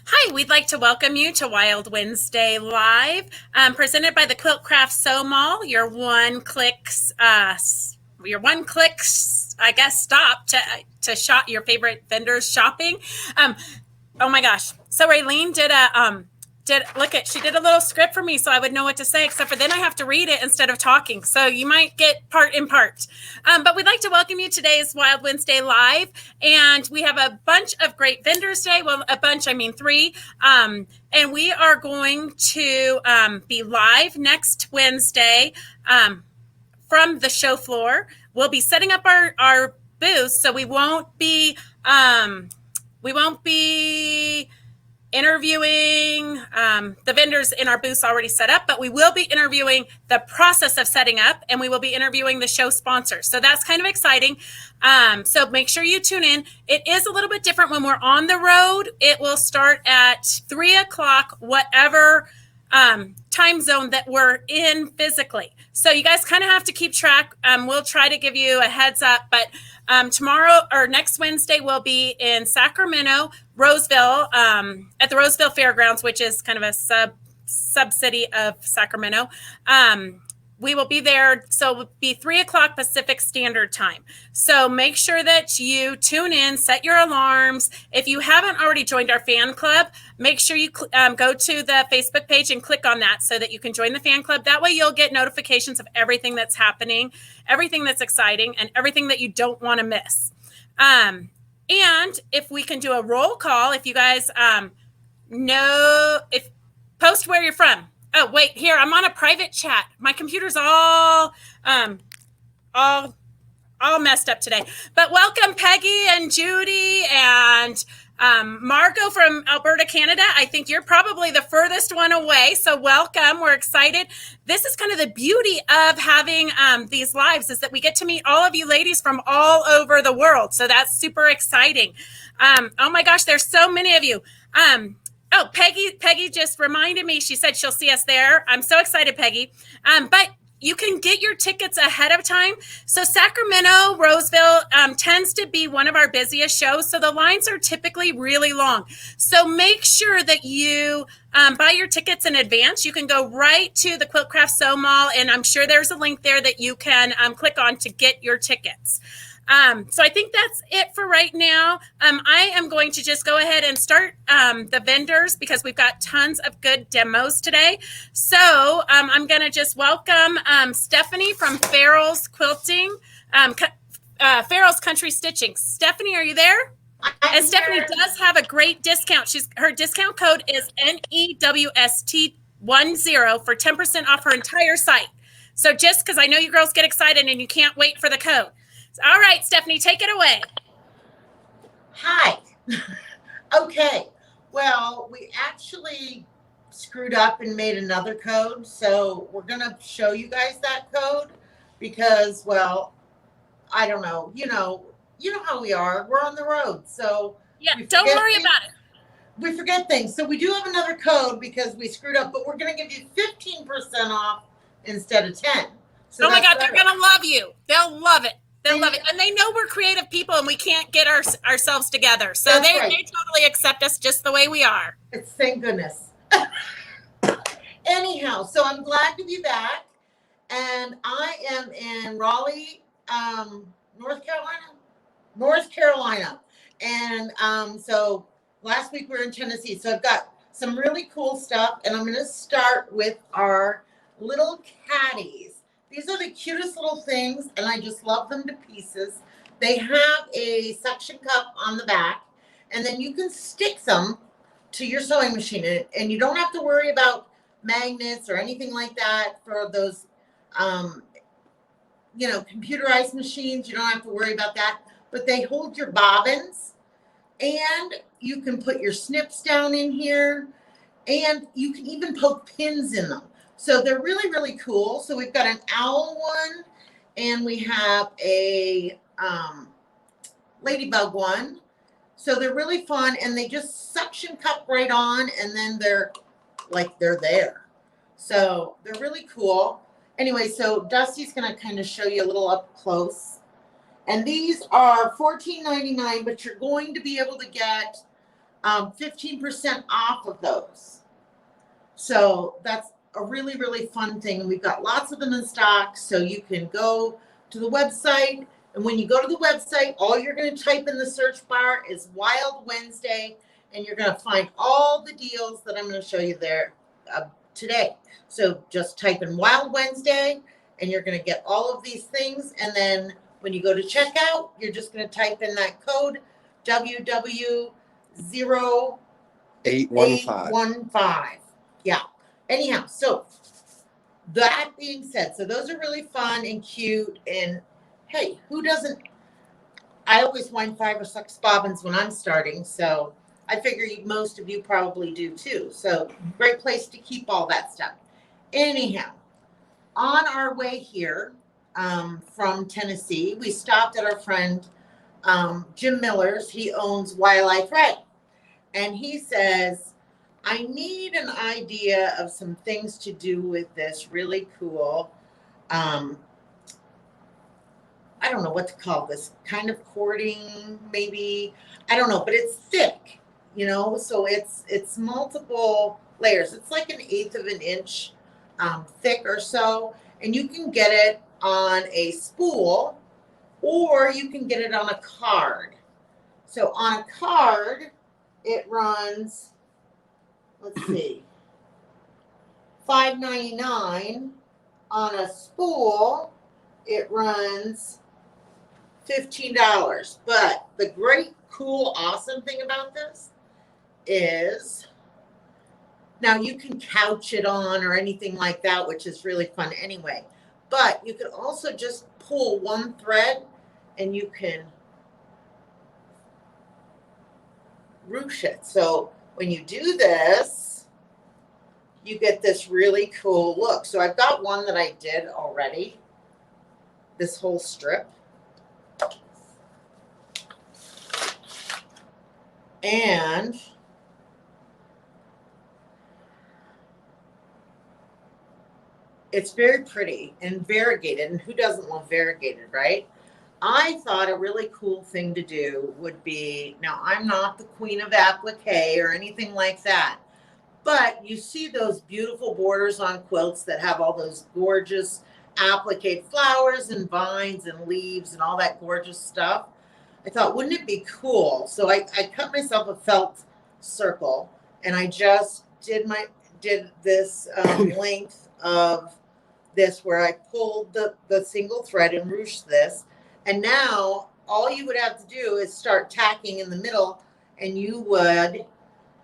Hi, we'd like to welcome you to Wild Wednesday Live, presented by the Quilt Craft Sew Mall. I guess, stop to shop your favorite vendors shopping. Um, oh my gosh! So Raylene she did a little script for me so I would know what to say, except for then I have to read it instead of talking. So you might get part in part. But we'd like to welcome you to today's Wild Wednesday Live. And we have a bunch of great vendors today. Well, a bunch, I mean 3. And we are going to be live next Wednesday from the show floor. We'll be setting up our booth, so we won't be interviewing the vendors in our booths already set up, but we will be interviewing the process of setting up, and we will be interviewing the show sponsors. So that's kind of exciting. So make sure you tune in. It is a little bit different when we're on the road. It will start at 3 o'clock, whatever time zone that we're in physically. So you guys kind of have to keep track. We'll try to give you a heads up, but tomorrow or next Wednesday we'll be in Sacramento, Roseville, at the Roseville Fairgrounds, which is kind of a sub-city of Sacramento. We will be there, so it will be 3 o'clock Pacific Standard Time. So make sure that you tune in, set your alarms. If you haven't already joined our fan club, make sure you go to the Facebook page and click on that so that you can join the fan club. That way you'll get notifications of everything that's happening, everything that's exciting, and everything that you don't want to miss. And if we can do a roll call, if you guys post where you're from. Oh, wait, here, I'm on a private chat. My computer's all messed up today. But welcome, Peggy and Judy and Margot from Alberta, Canada. I think you're probably the furthest one away, so welcome. We're excited. This is kind of the beauty of having these lives, is that we get to meet all of you ladies from all over the world, so that's super exciting. Oh my gosh, there's so many of you. Oh, Peggy just reminded me. She said she'll see us there. I'm so excited, Peggy. But you can get your tickets ahead of time. So Sacramento, Roseville tends to be one of our busiest shows. So the lines are typically really long. So make sure that you buy your tickets in advance. You can go right to the Quilt Craft Sew Mall, and I'm sure there's a link there that you can click on to get your tickets. So I think that's it for right now. I am going to just go ahead and start the vendors because we've got tons of good demos today. So I'm going to just welcome Stephanie from Farrells Quilting, Farrells Country Stitching. Stephanie, are you there? And Stephanie does have a great discount. Her discount code is NEWST10 for 10% off her entire site. So just because I know you girls get excited and you can't wait for the code. All right, Stephanie, take it away. Hi. Okay. Well, we actually screwed up and made another code. So we're going to show you guys that code because, well, I don't know. You know how we are. We're on the road. So yeah, don't worry about it. We forget things. So we do have another code because we screwed up, but we're going to give you 15% off instead of 10. So oh my God, they're going to love you. They'll love it. They'll love it. And they know we're creative people and we can't get ourselves together. So they totally accept us just the way we are. It's thank goodness. Anyhow, so I'm glad to be back. And I am in Raleigh, North Carolina. And so last week we were in Tennessee. So I've got some really cool stuff. And I'm going to start with our little caddies. These are the cutest little things, and I just love them to pieces. They have a suction cup on the back, and then you can stick them to your sewing machine, and you don't have to worry about magnets or anything like that for those, computerized machines. You don't have to worry about that, but they hold your bobbins, and you can put your snips down in here, and you can even poke pins in them. So they're really, really cool. So we've got an owl one, and we have a ladybug one. So they're really fun, and they just suction cup right on, and then they're there. So they're really cool. Anyway, so Dusty's going to kind of show you a little up close. And these are $14.99, but you're going to be able to get 15% off of those. So that's a really, really fun thing. We've got lots of them in stock, so you can go to the website. And when you go to the website, all you're going to type in the search bar is Wild Wednesday, and you're going to find all the deals that I'm going to show you there today. So just type in Wild Wednesday, and you're going to get all of these things. And then when you go to checkout, you're just going to type in that code WW0815. Yeah. Anyhow, so that being said, so those are really fun and cute. And hey, who doesn't? I always wind 5 or 6 bobbins when I'm starting. So I figure most of you probably do too. So great place to keep all that stuff. Anyhow, on our way here from Tennessee, we stopped at our friend Jim Miller's. He owns Wildlife Thread. And he says, I need an idea of some things to do with this really cool, I don't know what to call this, kind of cording, maybe, I don't know, but it's thick, you know, so it's multiple layers. It's like 1/8 of an inch thick or so, and you can get it on a spool or you can get it on a card. So on a card, it runs, let's see, $5.99. On a spool, it runs $15. But the great, cool, awesome thing about this is now you can couch it on or anything like that, which is really fun anyway. But you can also just pull one thread and you can ruche it. So when you do this, you get this really cool look. So I've got one that I did already, this whole strip. And it's very pretty and variegated. And who doesn't love variegated, right? I thought a really cool thing to do would be, now I'm not the queen of applique or anything like that, but you see those beautiful borders on quilts that have all those gorgeous applique flowers and vines and leaves and all that gorgeous stuff. I thought, wouldn't it be cool? So I cut myself a felt circle and I just did this length of this where I pulled the single thread and ruched this. And now all you would have to do is start tacking in the middle, and you would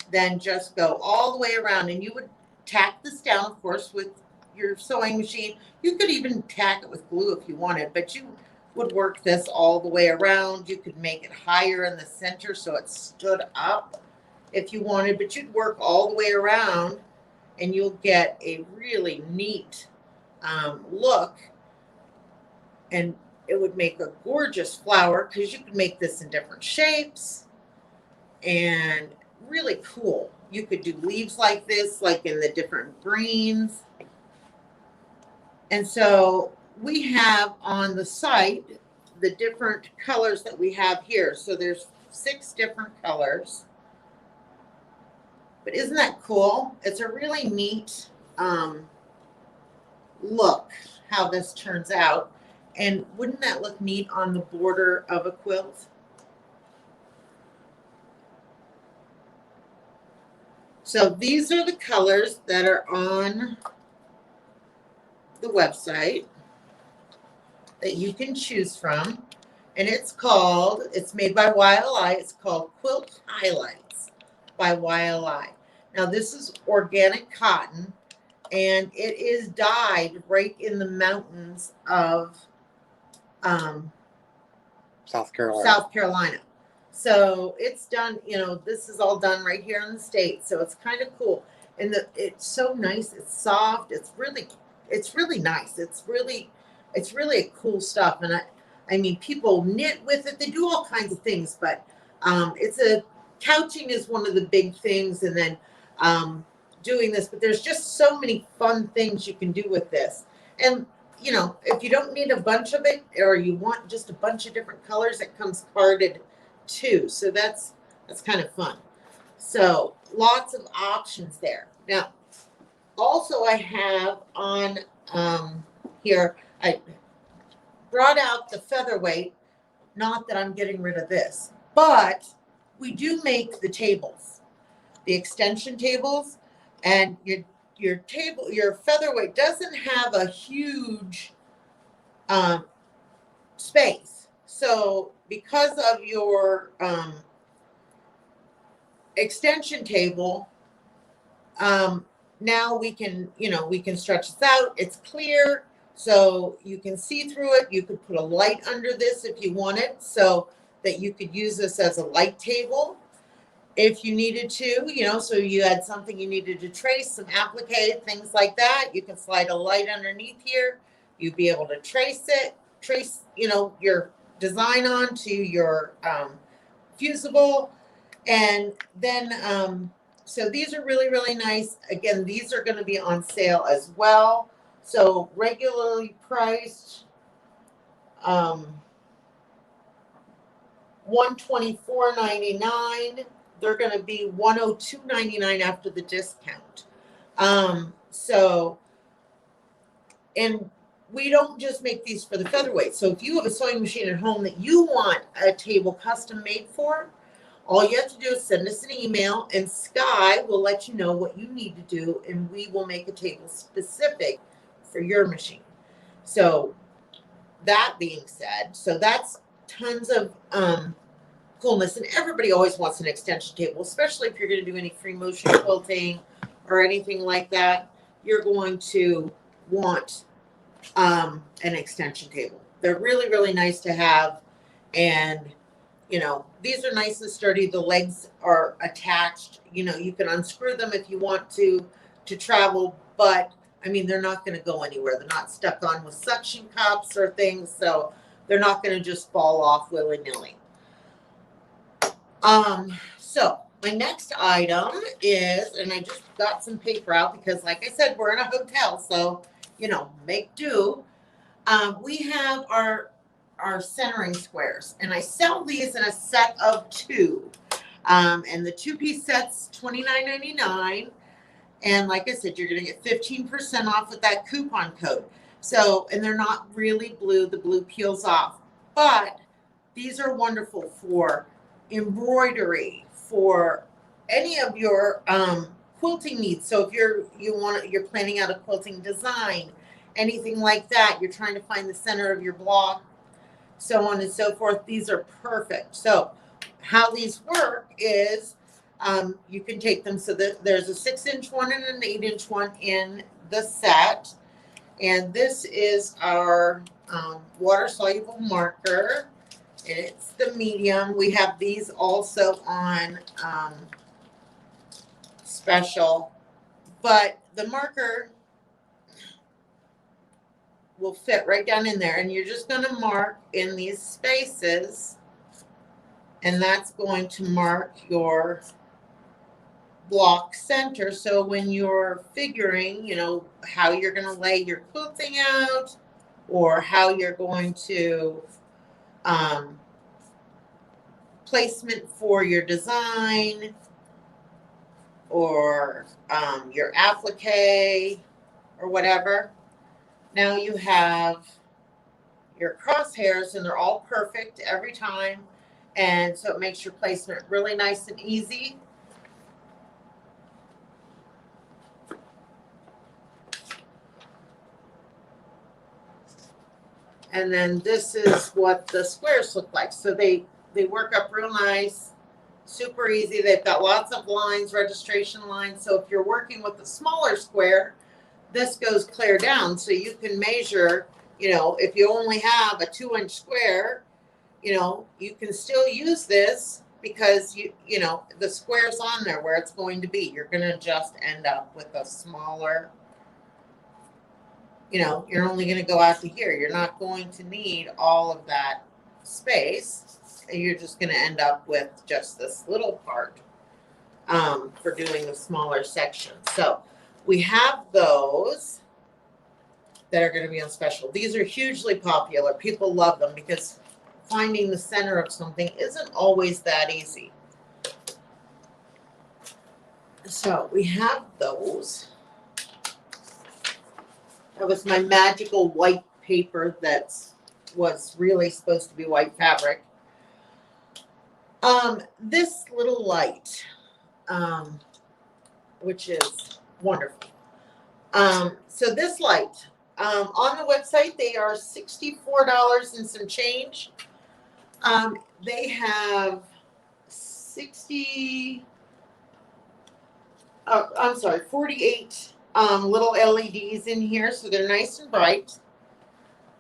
then just go all the way around, and you would tack this down, of course, with your sewing machine. You could even tack it with glue if you wanted, but you would work this all the way around. You could make it higher in the center so it stood up if you wanted, but you'd work all the way around and you'll get a really neat look. And it would make a gorgeous flower because you could make this in different shapes and really cool. You could do leaves like this, like in the different greens. And so we have on the site the different colors that we have here. So there's 6 different colors. But isn't that cool? It's a really neat look how this turns out. And wouldn't that look neat on the border of a quilt? So these are the colors that are on the website that you can choose from. And it's made by YLI. It's called Quilt Highlights by YLI. Now this is organic cotton, and it is dyed right in the mountains of South Carolina. So it's done, this is all done right here in the States. So it's kind of cool. And it's so nice. It's soft. It's really nice. It's really a cool stuff. And I mean, people knit with it. They do all kinds of things, but couching is one of the big things. And then doing this, but there's just so many fun things you can do with this. And if you don't need a bunch of it, or you want just a bunch of different colors, it comes carded too. So that's kind of fun. So lots of options there. Now, also I have on here, I brought out the featherweight. Not that I'm getting rid of this, but we do make the tables, the extension tables, and your table, your featherweight doesn't have a huge space. So because of your extension table, now we can, we can stretch this out. It's clear, so you can see through it. You could put a light under this if you wanted, so that you could use this as a light table if you needed to, so you had something you needed to trace, some applique, things like that. You can slide a light underneath here. You'd be able to trace, your design onto your fusible. And then, so these are really, really nice. Again, these are going to be on sale as well. So regularly priced, $124.99. They're going to be $102.99 after the discount. And we don't just make these for the featherweight. So if you have a sewing machine at home that you want a table custom made for, all you have to do is send us an email, and Sky will let you know what you need to do, and we will make a table specific for your machine. So that being said, so that's tons of coolness, and everybody always wants an extension table, especially if you're going to do any free motion quilting or anything like that. You're going to want an extension table. They're really, really nice to have, and these are nice and sturdy. The legs are attached. You can unscrew them if you want to travel, but I mean, they're not going to go anywhere. They're not stuck on with suction cups or things, so they're not going to just fall off willy-nilly. So my next item is, and I just got some paper out because, like I said, we're in a hotel, so make do. We have our centering squares, and I sell these in a set of 2. And the 2-piece set's $29.99. And like I said, you're going to get 15% off with that coupon code. So, and they're not really blue. The blue peels off. But these are wonderful for embroidery, for any of your quilting needs. So if you're planning out a quilting design, anything like that, you're trying to find the center of your block, so on and so forth, these are perfect. So how these work is you can take them, so that there's a 6-inch one and an 8-inch one in the set. And this is our water soluble marker, and it's the medium. We have these also on special, but the marker will fit right down in there, and you're just going to mark in these spaces, and that's going to mark your block center. So when you're figuring, how you're going to lay your quilting out, or how you're going to placement for your design, or your applique, or whatever. Now you have your crosshairs, and they're all perfect every time. And so it makes your placement really nice and easy. And then this is what the squares look like. So they work up real nice, super easy. They've got lots of lines, registration lines. So if you're working with a smaller square, this goes clear down, so you can measure, if you only have a 2-inch square, you can still use this, because the square's on there where it's going to be. You're going to just end up with a smaller, you're only going to go out to here. You're not going to need all of that space. You're just going to end up with just this little part for doing the smaller section. So we have those that are going to be on special. These are hugely popular. People love them because finding the center of something isn't always that easy. So we have those. That was my magical white paper that was really supposed to be white fabric. This little light, which is wonderful. So this light, on the website, they are $64 and some change. They have 48 little LEDs in here, so they're nice and bright.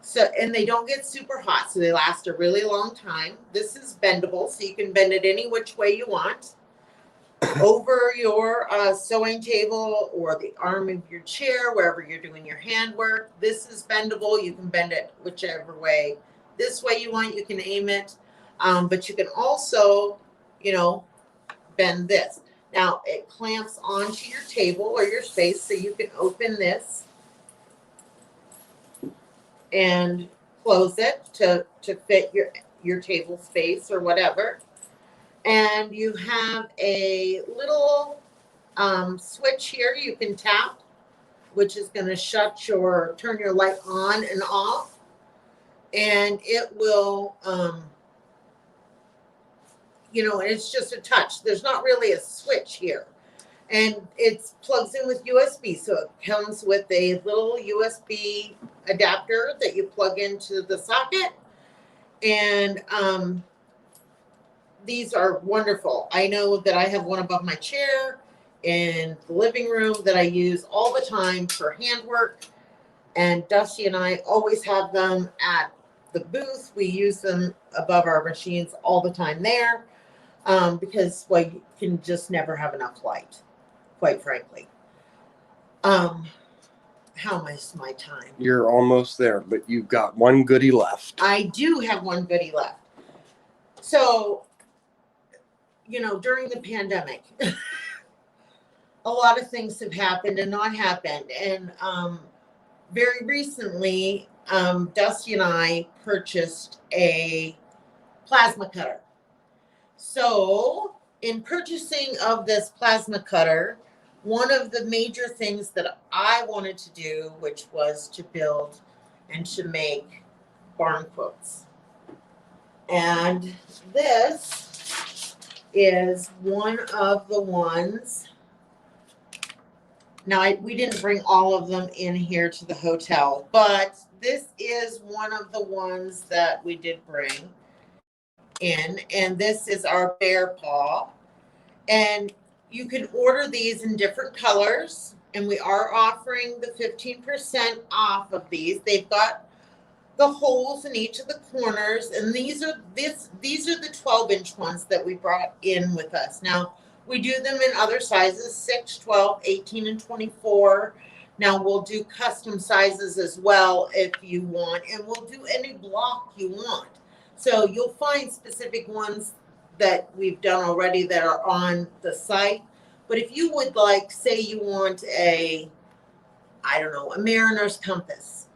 So, and they don't get super hot, so they last a really long time. This is bendable, so you can bend it any which way you want. Over your sewing table or the arm of your chair, wherever you're doing your handwork. This is bendable. You can bend it whichever way. This way you want, you can aim it. But you can also, bend this. Now, it clamps onto your table or your space, so you can open this and close it to fit your table space or whatever. And you have a little switch here you can tap, which is going to turn your light on and off. And it will, it's just a touch. There's not really a switch here. And it plugs in with USB. So it comes with a little USB adapter that you plug into the socket. And these are wonderful. I know that I have one above my chair in the living room that I use all the time for handwork. And Dusty and I always have them at the booth. We use them above our machines all the time there because you can just never have enough light, quite frankly. How is my time? You're almost there, but you've got one goodie left. I do have one goodie left. So, during the pandemic, a lot of things have happened and not happened. And very recently, Dusty and I purchased a plasma cutter. So in purchasing of this plasma cutter, one of the major things that I wanted to do, which was to build and to make barn quilts. And this is one of the ones. Now, we didn't bring all of them in here to the hotel, but this is one of the ones that we did bring in. And this is our bear paw. And you can order these in different colors. And we are offering the 15% off of these. They've got the holes in each of the corners. And these are the 12-inch ones that we brought in with us. Now, we do them in other sizes, 6, 12, 18, and 24. Now, we'll do custom sizes as well if you want, and we'll do any block you want. So you'll find specific ones that we've done already that are on the site. But if you would say you want a mariner's compass,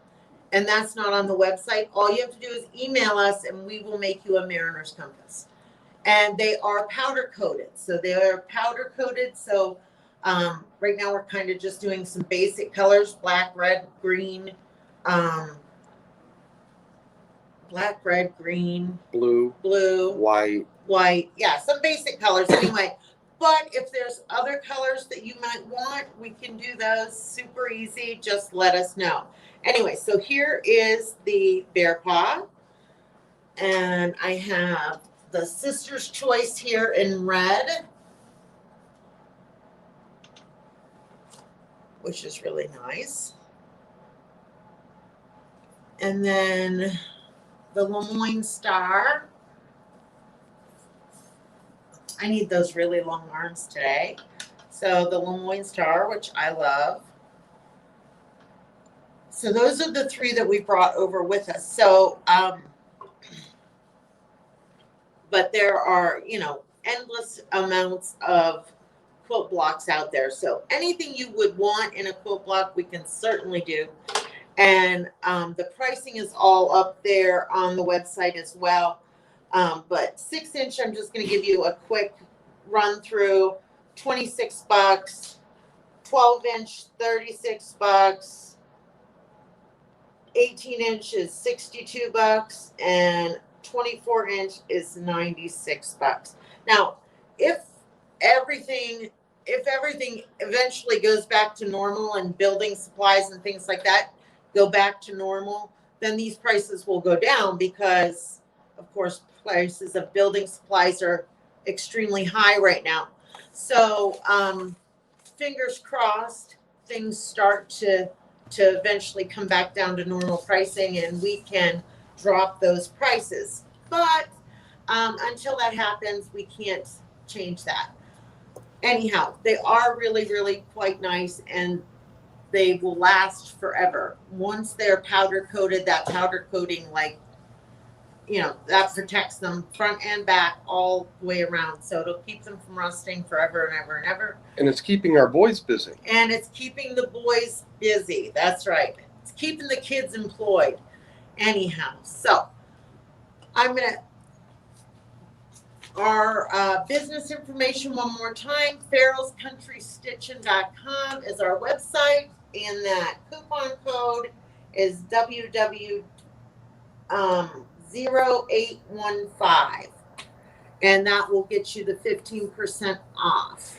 and that's not on the website, all you have to do is email us, and we will make you a mariner's compass. And they are powder coated. So they are powder coated. So right now we're kind of just doing some basic colors, black, red, green, blue, white. Yeah, some basic colors anyway. But if there's other colors that you might want, we can do those super easy. Just let us know. Anyway, so here is the bear paw. And I have the Sister's Choice here in red, which is really nice. And then the Lemoyne Star. I need those really long arms today. So the Lemoyne Star, which I love. So those are the three that we brought over with us. So, but there are, endless amounts of quilt blocks out there. So anything you would want in a quilt block, we can certainly do. And the pricing is all up there on the website as well. But 6-inch, I'm just going to give you a quick run through. $26, 12-inch, $36, 18-inch is $62, and 24-inch is $96. Now, if everything eventually goes back to normal and building supplies and things like that go back to normal, then these prices will go down because, of course, prices of building supplies are extremely high right now. So, fingers crossed, things start to eventually come back down to normal pricing and we can drop those prices. But until that happens, we can't change that. Anyhow, they are really, really quite nice and they will last forever. Once they're powder coated, that powder coating, like, you know, that protects them front and back all the way around. So it'll keep them from rusting forever and ever and ever. And it's keeping our boys busy. And it's keeping the boys busy. That's right. It's keeping the kids employed. Anyhow, so I'm going to, our business information one more time, farrellscountrystitchin.com is our website, and that coupon code is WW0815, and that will get you the 15% off.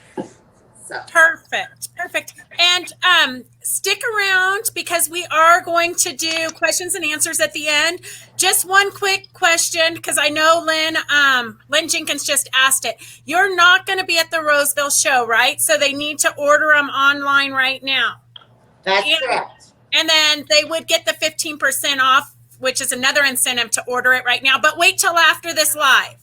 So. Perfect. And stick around because we are going to do questions and answers at the end. Just one quick question, because I know Lynn Jenkins just asked it. You're not going to be at the Roseville show, right? So they need to order them online right now. That's correct. And then they would get the 15% off, which is another incentive to order it right now. But wait till after this live.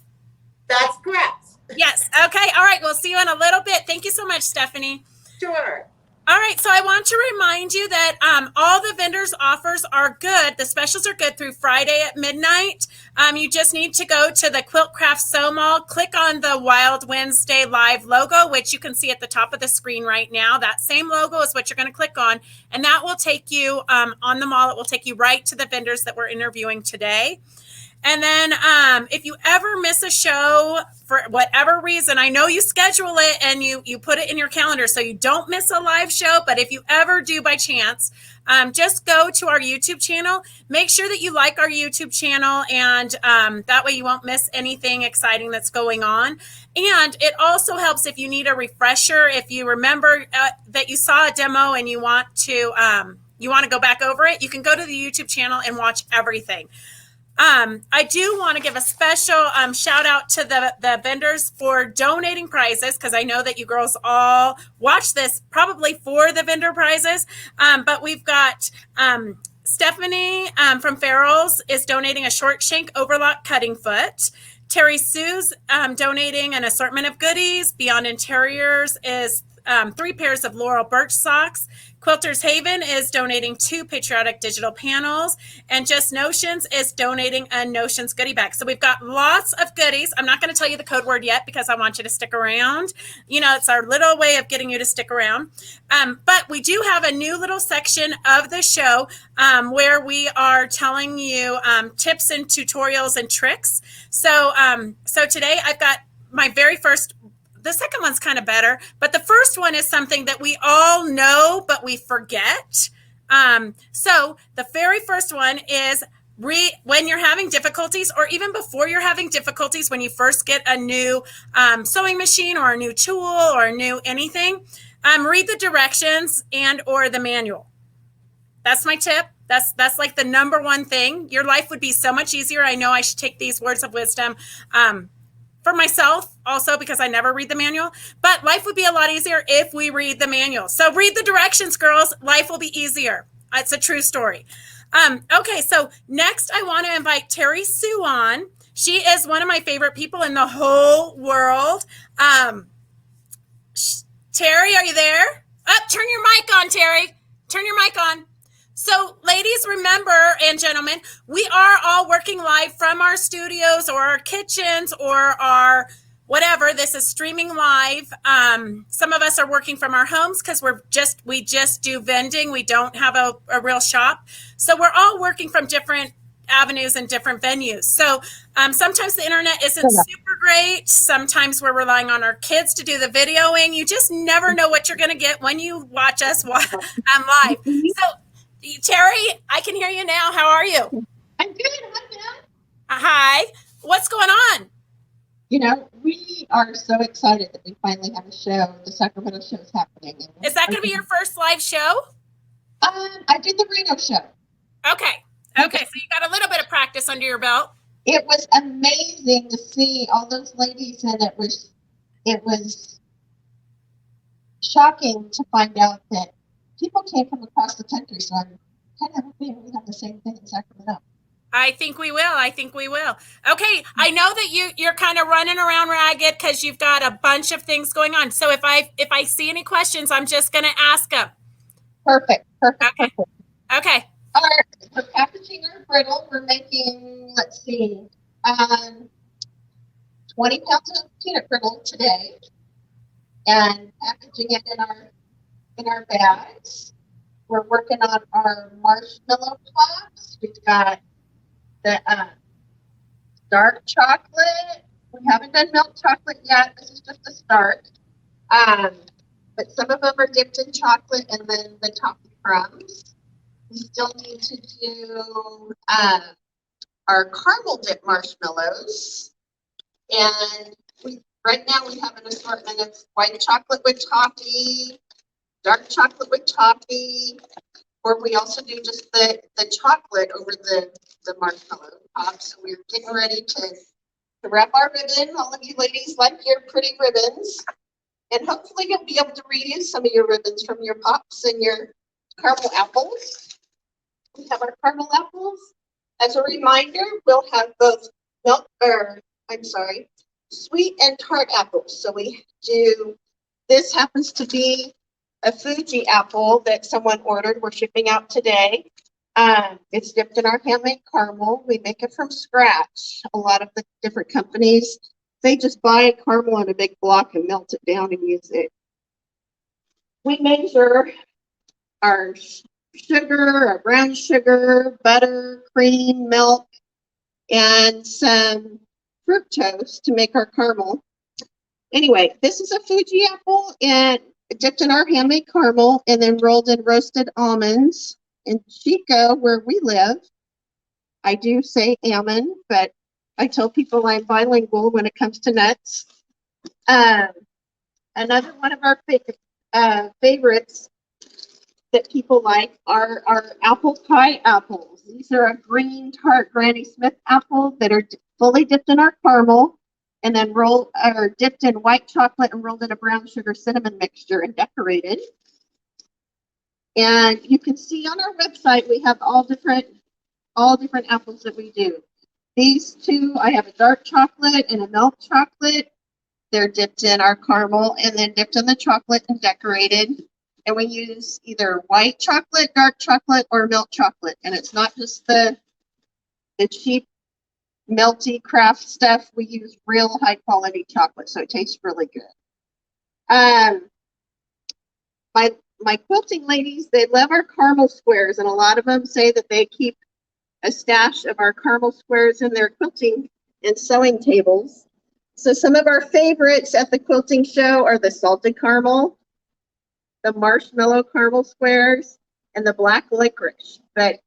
That's correct. Yes. Okay. All right. We'll see you in a little bit. Thank you so much, Stephanie. Sure. All right. So I want to remind you that all the vendors' offers are good. The specials are good through Friday at midnight. You just need to go to the Quilt Craft Sew Mall, click on the Wild Wednesday Live logo, which you can see at the top of the screen right now. That same logo is what you're going to click on, and that will take you on the mall. It will take you right to the vendors that we're interviewing today. And then if you ever miss a show for whatever reason, I know you schedule it and you put it in your calendar so you don't miss a live show. But if you ever do by chance, just go to our YouTube channel. Make sure that you like our YouTube channel, and that way you won't miss anything exciting that's going on. And it also helps if you need a refresher. If you remember that you saw a demo and you want to go back over it, you can go to the YouTube channel and watch everything. I do want to give a special shout out to the vendors for donating prizes, because I know that you girls all watch this probably for the vendor prizes. But we've got Stephanie from Farrells is donating a short shank overlock cutting foot. Terri Sue's donating an assortment of goodies. Beyond Interiors is 3 pairs of Laurel Burch socks. Quilters Haven is donating 2 patriotic digital panels, and Just Notions is donating a Notions goodie bag. So we've got lots of goodies. I'm not going to tell you the code word yet because I want you to stick around. You know, it's our little way of getting you to stick around. But we do have a new little section of the show where we are telling you tips and tutorials and tricks. So today I've got my very first. The second one's kind of better, but the first one is something that we all know, but we forget. So the very first one is when you're having difficulties, or even before you're having difficulties, when you first get a new sewing machine or a new tool or a new anything, read the directions and or the manual. That's my tip. That's like the number one thing. Your life would be so much easier. I know I should take these words of wisdom for myself also, because I never read the manual, but life would be a lot easier if we read the manual. So read the directions, girls. Life will be easier. It's a true story. Okay, so next I want to invite Terri Sue on. She is one of my favorite people in the whole world. Terri, are you there? Turn your mic on, Terri. Turn your mic on. So ladies, remember, and gentlemen, we are all working live from our studios or our kitchens or our whatever. This is streaming live. Some of us are working from our homes because we just do vending. We don't have a real shop. So we're all working from different avenues and different venues. So sometimes the internet isn't super great. Sometimes we're relying on our kids to do the videoing. You just never know what you're going to get when you watch us live. So, Terri, I can hear you now. How are you? I'm good. Hi, Hi. What's going on? You know, we are so excited that we finally have a show. The Sacramento show is happening. Is that going to be your first live show? I did the Reno show. Okay. Okay. So you got a little bit of practice under your belt. It was amazing to see all those ladies, and it was shocking to find out that people came from across the country. So I'm kind of hoping we have the same thing in Sacramento. I think we will. Okay, I know that you're kind of running around ragged because you've got a bunch of things going on. So if I see any questions, I'm just going to ask them. Perfect. Okay. For packaging our brittle, we're making, 20 pounds of peanut brittle today, and packaging it in our bags. We're working on our marshmallow pops. We've got the dark chocolate. We haven't done milk chocolate yet. This is just a start. But some of them are dipped in chocolate, and then the toffee crumbs. We still need to do our caramel dip marshmallows. And right now we have an assortment of white chocolate with toffee, dark chocolate with toffee, or we also do just the chocolate over the marshmallow pop. So we're getting ready to wrap our ribbon. All of you ladies like your pretty ribbons. And hopefully you'll be able to reuse some of your ribbons from your pops and your caramel apples. We have our caramel apples. As a reminder, we'll have both sweet and tart apples. So this happens to be a Fuji apple that someone ordered. We're shipping out today. It's dipped in our handmade caramel. We make it from scratch. A lot of the different companies, they just buy caramel in a big block and melt it down and use it. We measure our sugar, our brown sugar, butter, cream, milk, and some fructose to make our caramel. Anyway, this is a Fuji apple and dipped in our handmade caramel and then rolled in roasted almonds. In Chico, where we live, I do say almond, but I tell people I'm bilingual when it comes to nuts. Another one of our favorites that people like are our apple pie apples. These are a green tart Granny Smith apple that are fully dipped in our caramel and then dipped in white chocolate and rolled in a brown sugar cinnamon mixture and decorated. And you can see on our website we have all different apples that we do. These two, I have a dark chocolate and a milk chocolate. They're dipped in our caramel and then dipped in the chocolate and decorated. And we use either white chocolate, dark chocolate, or milk chocolate. And it's not just the cheap melty craft stuff. We use real high quality chocolate, so it tastes really good. My quilting ladies, they love our caramel squares, and a lot of them say that they keep a stash of our caramel squares in their quilting and sewing tables. So some of our favorites at the quilting show are the salted caramel, the marshmallow caramel squares, and the black licorice. But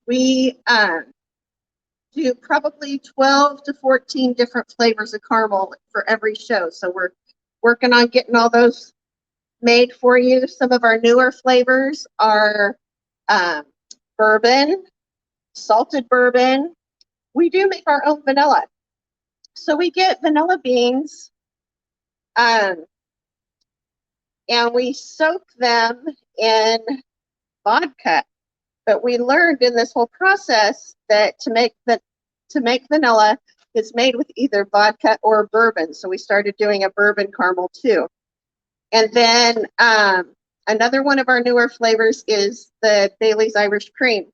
we do probably 12 to 14 different flavors of caramel for every show. So we're working on getting all those made for you. Some of our newer flavors are bourbon, salted bourbon. We do make our own vanilla. So we get vanilla beans and we soak them in vodka. But we learned in this whole process that to make vanilla, it's made with either vodka or bourbon. So we started doing a bourbon caramel too. And then another one of our newer flavors is the Bailey's Irish Cream.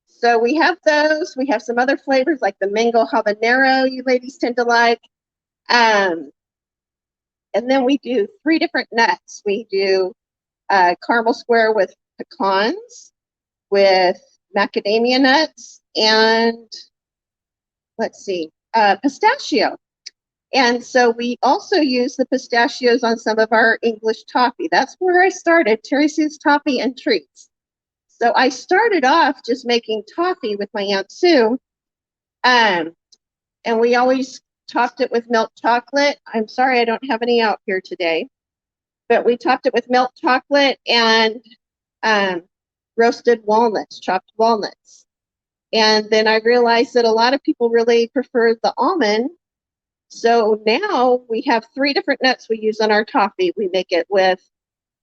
So we have those. We have some other flavors like the mango habanero you ladies tend to like. And then we do 3 different nuts. We do caramel square with pecans, with macadamia nuts, and let's see, pistachio. And so we also use the pistachios on some of our English toffee. That's where I started, Terri Sue's Toffee and Treats. So I started off just making toffee with my Aunt Sue. And we always topped it with milk chocolate. I'm sorry I don't have any out here today. But we topped it with milk chocolate and roasted walnuts, chopped walnuts. And then I realized that a lot of people really prefer the almond. So now we have 3 different nuts we use on our toffee. We make it with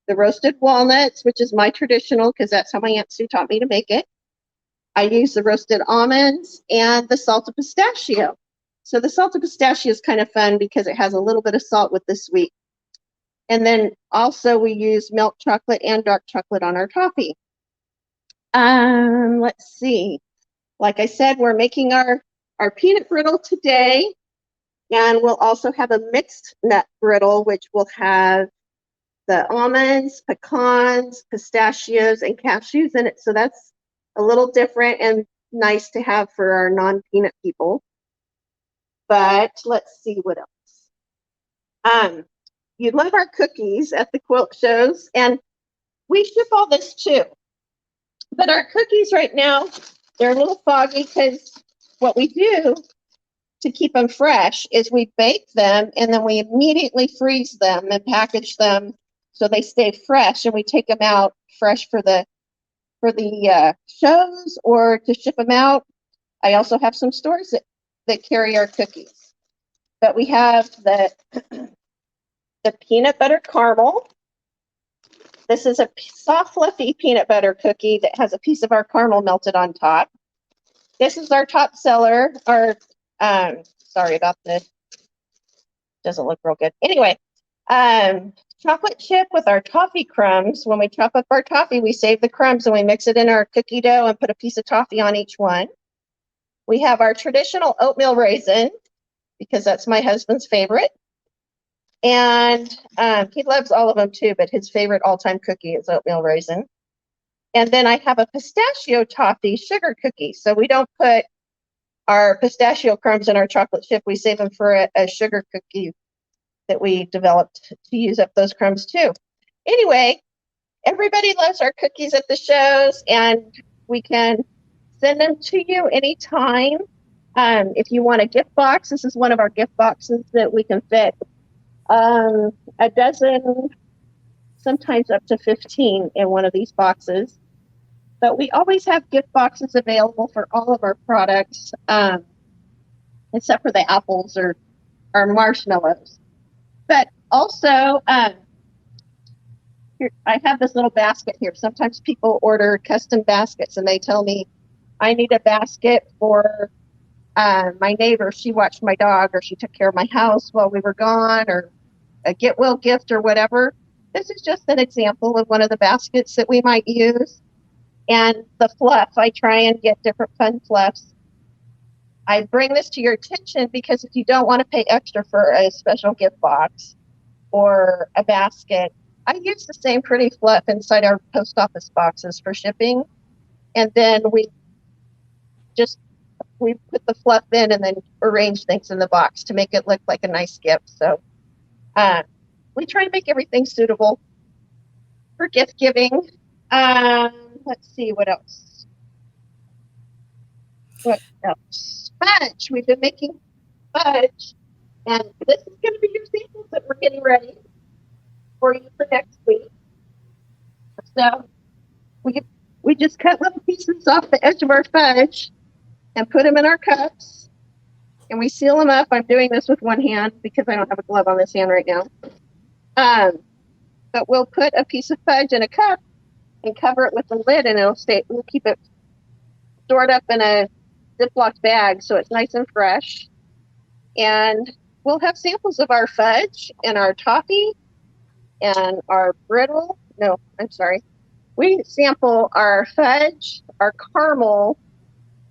the roasted walnuts, which is my traditional because that's how my Aunt Sue taught me to make it. I use the roasted almonds and the salted pistachio. So the salted pistachio is kind of fun because it has a little bit of salt with the sweet. And then also we use milk chocolate and dark chocolate on our toffee. Let's see. Like I said, we're making our peanut brittle today. And we'll also have a mixed nut brittle, which will have the almonds, pecans, pistachios, and cashews in it. So that's a little different and nice to have for our non-peanut people. But let's see what else. You love our cookies at the quilt shows, and we ship all this too. But our cookies right now, they're a little foggy because what we do to keep them fresh is we bake them and then we immediately freeze them and package them so they stay fresh, and we take them out fresh for the shows or to ship them out. I also have some stores that carry our cookies. But we have the peanut butter caramel. This is a soft, fluffy peanut butter cookie that has a piece of our caramel melted on top. This is our top seller. Sorry about this. Doesn't look real good. Anyway, chocolate chip with our toffee crumbs. When we chop up our toffee, we save the crumbs and we mix it in our cookie dough and put a piece of toffee on each one. We have our traditional oatmeal raisin because that's my husband's favorite. And he loves all of them too, but his favorite all-time cookie is oatmeal raisin. And then I have a pistachio toffee sugar cookie. So we don't put our pistachio crumbs in our chocolate chip. We save them for a sugar cookie that we developed to use up those crumbs too. Anyway, everybody loves our cookies at the shows, and we can send them to you anytime. If you want a gift box, this is one of our gift boxes that we can fit a dozen, sometimes up to 15 in one of these boxes. But we always have gift boxes available for all of our products, except for the apples or marshmallows. But also, here, I have this little basket here. Sometimes people order custom baskets and they tell me, I need a basket for my neighbor. She watched my dog, or she took care of my house while we were gone, or a get well gift or whatever. This is just an example of one of the baskets that we might use. And the fluff, I try and get different fun fluffs. I bring this to your attention because if you don't want to pay extra for a special gift box or a basket, I use the same pretty fluff inside our post office boxes for shipping. And then we put the fluff in and then arrange things in the box to make it look like a nice gift. So we try to make everything suitable for gift giving. Let's see, what else? Fudge. We've been making fudge. And this is going to be your samples that we're getting ready for you for next week. So we just cut little pieces off the edge of our fudge and put them in our cups. And we seal them up. I'm doing this with one hand because I don't have a glove on this hand right now. But we'll put a piece of fudge in a cup and cover it with a lid, and we'll keep it stored up in a Ziploc bag so it's nice and fresh. And we'll have samples of our fudge and our toffee and our brittle. No, I'm sorry. We sample our fudge, our caramel,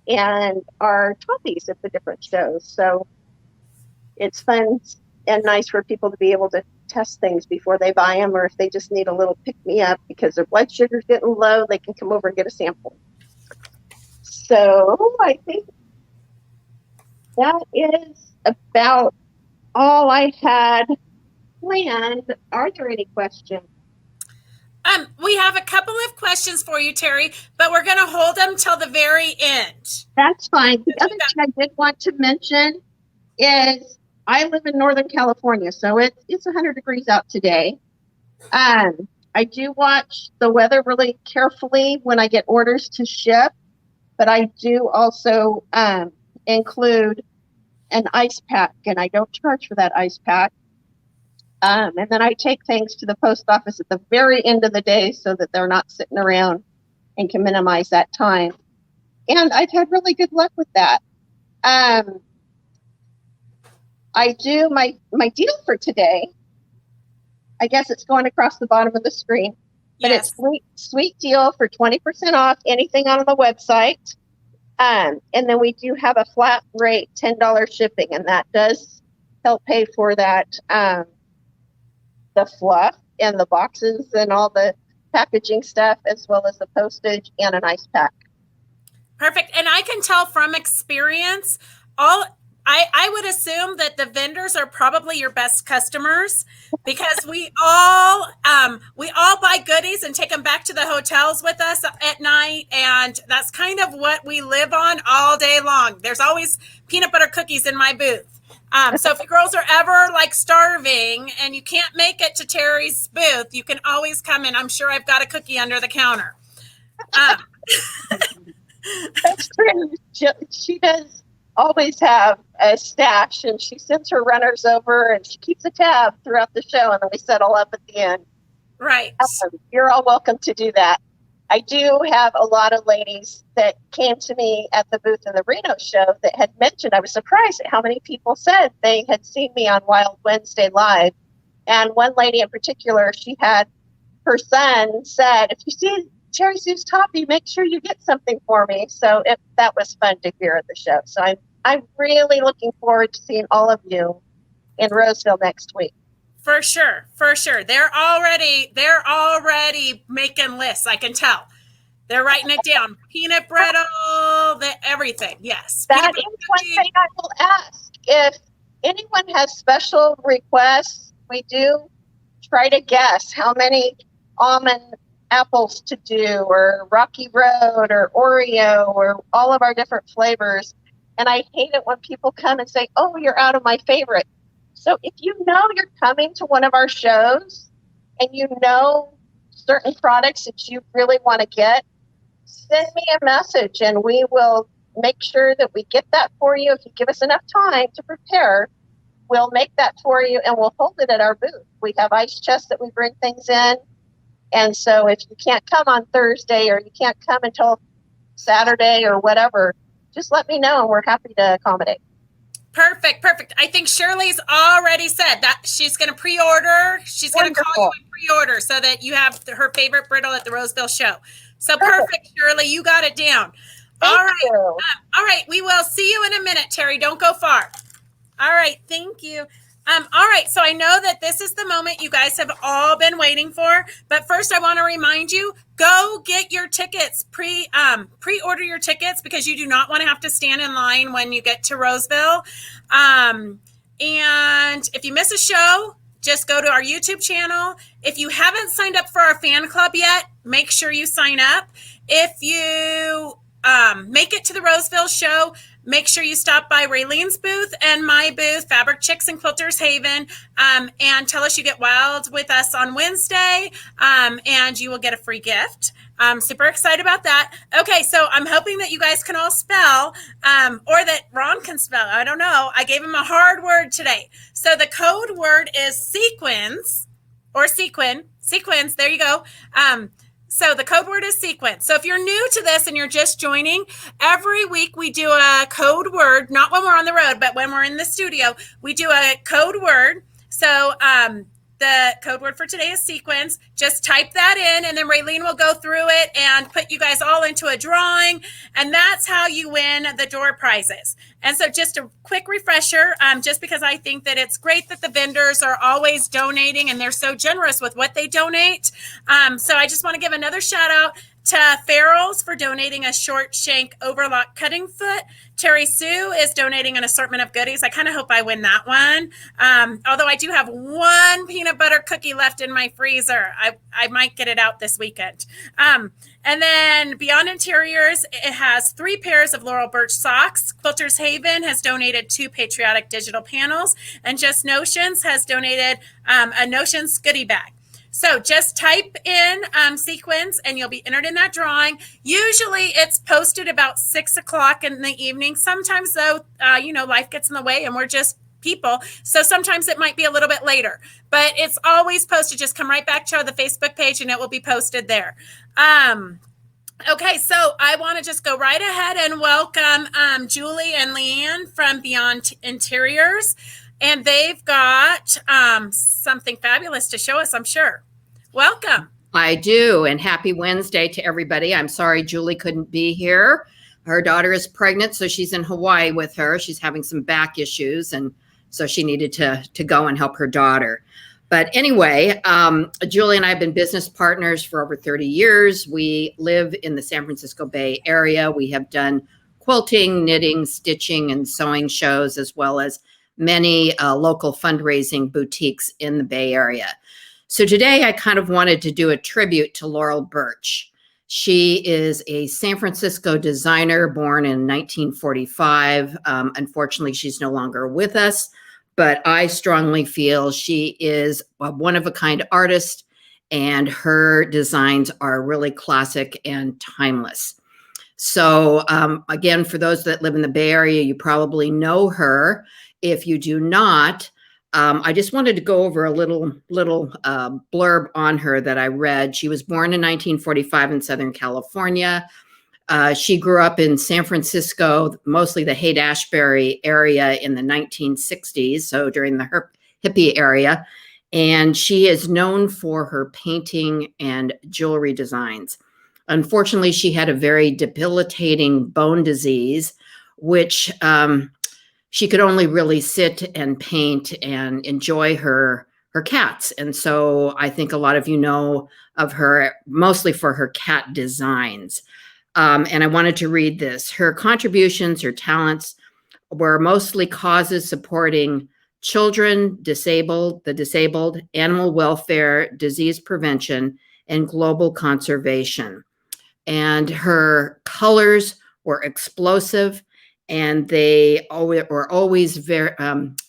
and our toffees at the different shows. So it's fun and nice for people to be able to test things before they buy them, or if they just need a little pick-me-up because their blood sugar's getting low, they can come over and get a sample. So I think that is about all I had planned. Are there any questions? We have a couple of questions for you, Terri, but we're going to hold them till the very end. That's fine. The other thing I did want to mention is I live in Northern California, so it's 100 degrees out today. I do watch the weather really carefully when I get orders to ship, but I do also include an ice pack, and I don't charge for that ice pack. And then I take things to the post office at the very end of the day so that they're not sitting around and can minimize that time. And I've had really good luck with that. I do my deal for today. I guess it's going across the bottom of the screen, but Yes. it's sweet deal for 20% off anything on the website. And then we do have a flat rate, $10 shipping, and that does help pay for that, the fluff and the boxes and all the packaging stuff, as well as the postage and an ice pack. Perfect. And I can tell from experience, I would assume that the vendors are probably your best customers because we all buy goodies and take them back to the hotels with us at night. And that's kind of what we live on all day long. There's always peanut butter cookies in my booth. So if you girls are ever like starving and you can't make it to Terri's booth, you can always come in. I'm sure I've got a cookie under the counter. That's true. She does always have a stash, and she sends her runners over, and she keeps a tab throughout the show, and then we settle up at the end. Right. You're all welcome to do that. I do have a lot of ladies that came to me at the booth in the Reno show that had mentioned, I was surprised at how many people said they had seen me on Wild Wednesday Live. And one lady in particular, she had her son said, if you see Terri Sue's Toffee, make sure you get something for me. So that was fun to hear at the show. So I'm really looking forward to seeing all of you in Roseville next week. For sure. They're already making lists. I can tell. They're writing it down. Peanut brittle, everything. Yes. That is one thing I will ask. If anyone has special requests, we do try to guess how many almond apples to do, or Rocky Road, or Oreo, or all of our different flavors. And I hate it when people come and say, oh, you're out of my favorite. So if you know you're coming to one of our shows and you know certain products that you really want to get, send me a message and we will make sure that we get that for you. If you give us enough time to prepare, we'll make that for you and we'll hold it at our booth. We have ice chests that we bring things in. And so if you can't come on Thursday or you can't come until Saturday or whatever, just let me know and we're happy to accommodate. Perfect. I think Shirley's already said that she's going to pre-order. She's going to call you and pre-order so that you have her favorite brittle at the Roseville show. So perfect, Shirley. You got it down. Thank all right. you. All right. We will see you in a minute, Terri. Don't go far. All right. Thank you. All right. So I know that this is the moment you guys have all been waiting for. But first, I want to remind you, go get your tickets. Pre-order your tickets because you do not want to have to stand in line when you get to Roseville. And if you miss a show, just go to our YouTube channel. If you haven't signed up for our fan club yet, make sure you sign up. If you make it to the Roseville show, make sure you stop by Raylene's booth and my booth, Fabric Chicks and Quilters Haven, and tell us you get wild with us on Wednesday, and you will get a free gift. I'm super excited about that. Okay, so I'm hoping that you guys can all spell, or that Ron can spell. I don't know. I gave him a hard word today. So the code word is sequins, or sequin. Sequins, there you go. So the code word is sequence. So if you're new to this and you're just joining, every week we do a code word, not when we're on the road, but when we're in the studio, we do a code word. So the code word for today is sequence. Just type that in and then Raylene will go through it and put you guys all into a drawing. And that's how you win the door prizes. And so just a quick refresher, just because I think that it's great that the vendors are always donating and they're so generous with what they donate. So I just want to give another shout out to Farrells for donating a short shank overlock cutting foot. Terri Sue is donating an assortment of goodies. I kind of hope I win that one. Although I do have one peanut butter cookie left in my freezer. I might get it out this weekend. And then Beyond Interiors, it has 3 pairs of Laurel Burch socks. Quilters Haven has donated 2 patriotic digital panels. And Just Notions has donated a Notions goodie bag. So just type in sequins and you'll be entered in that drawing. Usually it's posted about 6 o'clock in the evening. Sometimes though, life gets in the way and we're just people. So sometimes it might be a little bit later, but it's always posted. Just come right back to the Facebook page and it will be posted there. Okay, so I want to just go right ahead and welcome Julie and Leanne from Beyond Interiors. And they've got something fabulous to show us, I'm sure. Welcome. I do. And happy Wednesday to everybody. I'm sorry Julie couldn't be here. Her daughter is pregnant, so she's in Hawaii with her. She's having some back issues, and so she needed to go and help her daughter. But anyway, Julie and I have been business partners for over 30 years. We live in the San Francisco Bay Area. We have done quilting, knitting, stitching, and sewing shows, as well as many local fundraising boutiques in the Bay Area. So today I kind of wanted to do a tribute to Laurel Burch. She is a San Francisco designer born in 1945. Unfortunately, she's no longer with us, but I strongly feel she is a one-of-a-kind artist and her designs are really classic and timeless. So again, for those that live in the Bay Area, you probably know her. If you do not, I just wanted to go over a little blurb on her that I read. She was born in 1945 in Southern California. She grew up in San Francisco, mostly the Haight-Ashbury area in the 1960s, so during the hippie area. And she is known for her painting and jewelry designs. Unfortunately, she had a very debilitating bone disease, which she could only really sit and paint and enjoy her cats. And so I think a lot of you know of her mostly for her cat designs. And I wanted to read this. Her contributions, her talents were mostly causes supporting children, the disabled, animal welfare, disease prevention, and global conservation. And her colors were explosive, and they were always very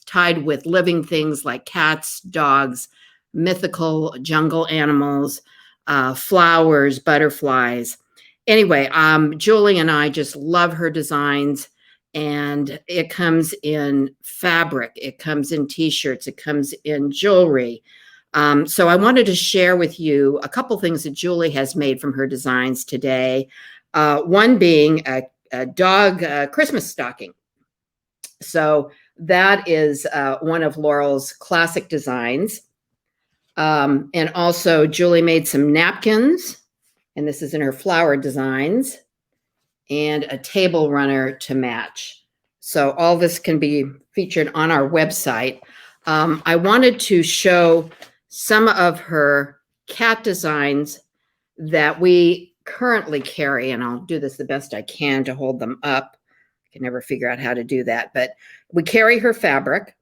tied with living things like cats, dogs, mythical jungle animals, flowers, butterflies. Anyway, Julie and I just love her designs, and it comes in fabric, it comes in t-shirts, it comes in jewelry. So I wanted to share with you a couple things that Julie has made from her designs today. One being a dog Christmas stocking. So that is one of Laurel's classic designs. And also Julie made some napkins, and this is in her flower designs, and a table runner to match. So all this can be featured on our website. I wanted to show some of her cat designs that we currently carry, and I'll do this the best I can to hold them up. I can never figure out how to do that, but we carry her fabric.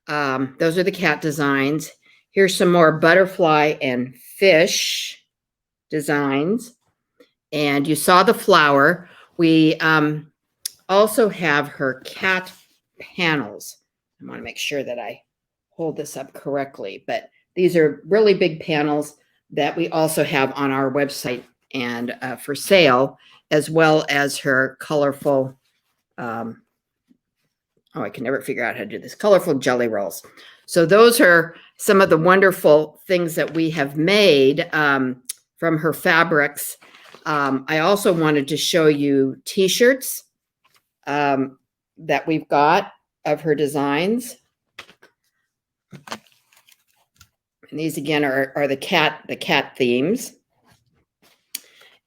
Those are the cat designs. Here's some more butterfly and fish designs. And you saw the flower. We also have her cat panels. I want to make sure that I hold this up correctly, but these are really big panels that we also have on our website and for sale, as well as her colorful, I can never figure out how to do this, colorful jelly rolls. So those are some of the wonderful things that we have made from her fabrics. I also wanted to show you t-shirts that we've got of her designs. And these again are the cat themes.